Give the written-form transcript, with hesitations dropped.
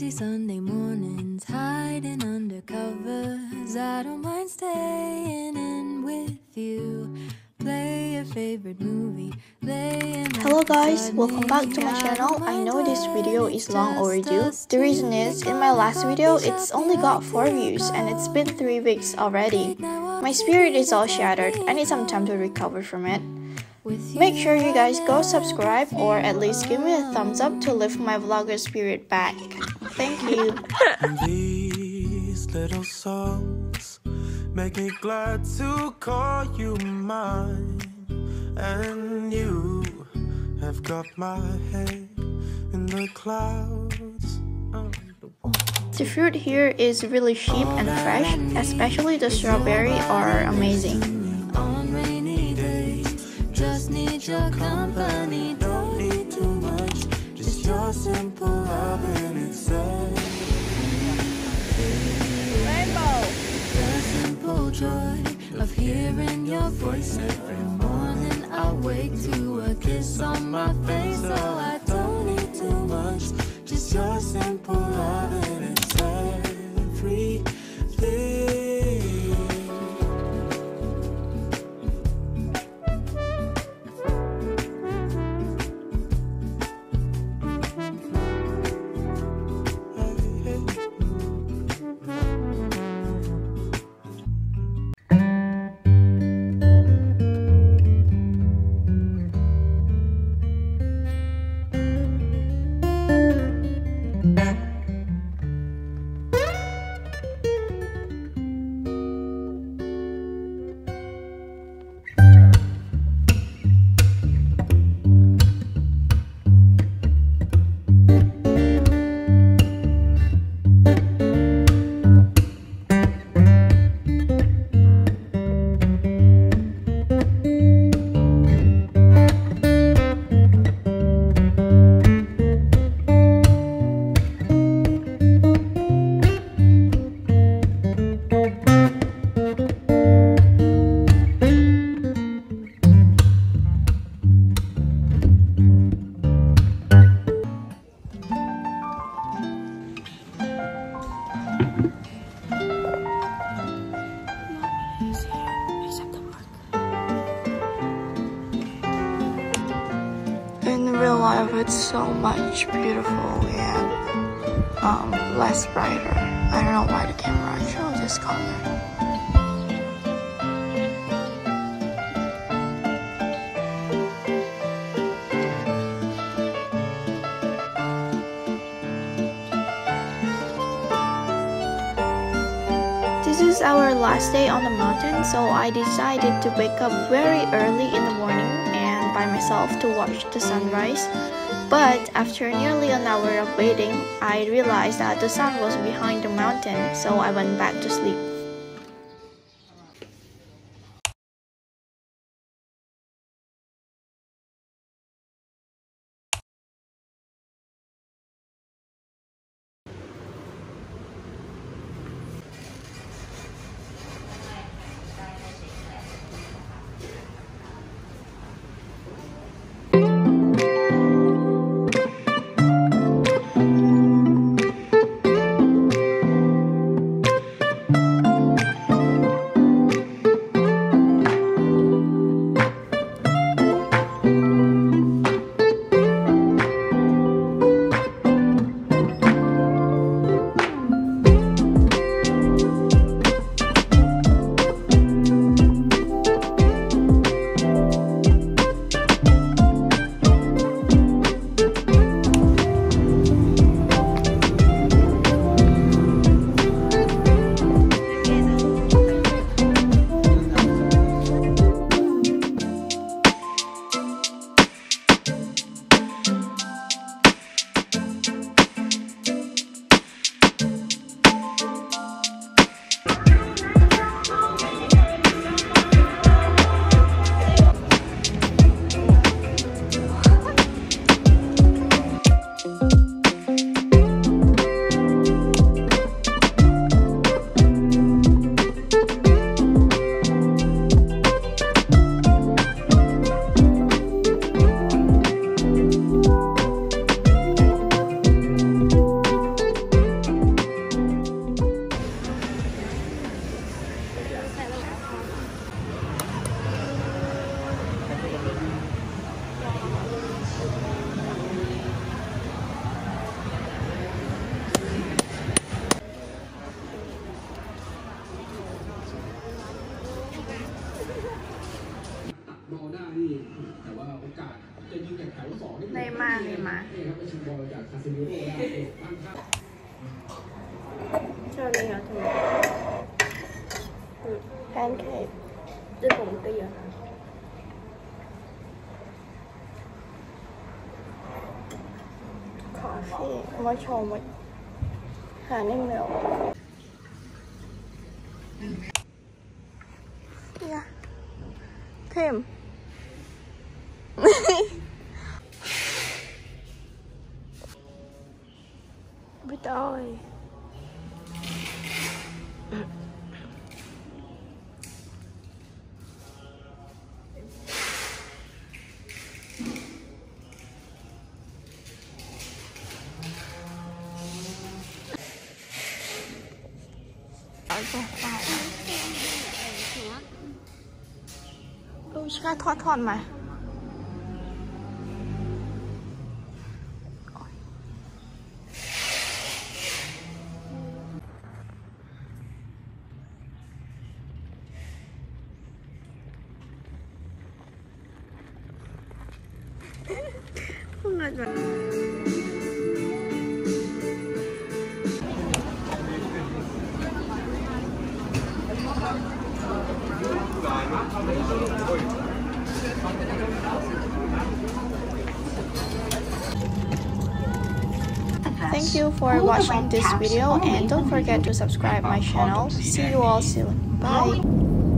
lazy Sunday mornings, hiding under covers. I don't mind staying in with you. Play your favorite movie. Hello guys, welcome back to my channel. I know this video is long overdue. The reason is, in my last video, it's only got 4 views and it's been 3 weeks already. My spirit is all shattered. I need some time to recover from it. Make sure you guys go subscribe or at least give me a thumbs up to lift my vlogger spirit back. Thank you. These little songs make me glad to call you mine. And you have got my head in the clouds. The fruit here is really cheap and fresh, especially the strawberry are amazing. On rainy days, just need your company. Don't need too much, just your simple love and it's Rainbow. The simple joy of hearing your voice every morning. I wake to a kiss on my face, so I don't need too much, just your simple love and it's everything. In real life, it's so much beautiful and less brighter. I don't know why the camera shows this color. This is our last day on the mountain, so I decided to wake up very early in the morning and by myself to watch the sunrise. But after nearly an hour of waiting, I realized that the sun was behind the mountain, so I went back to sleep. Neymar cho đi hả thường pancake với bụng tia coffee มาชมหาหนึ่งเดียวเนี่ยเค็มไม่ได้ดูชิคาทอดมาThank you for watching this video and don't forget to subscribe my channel. See you all soon. Bye.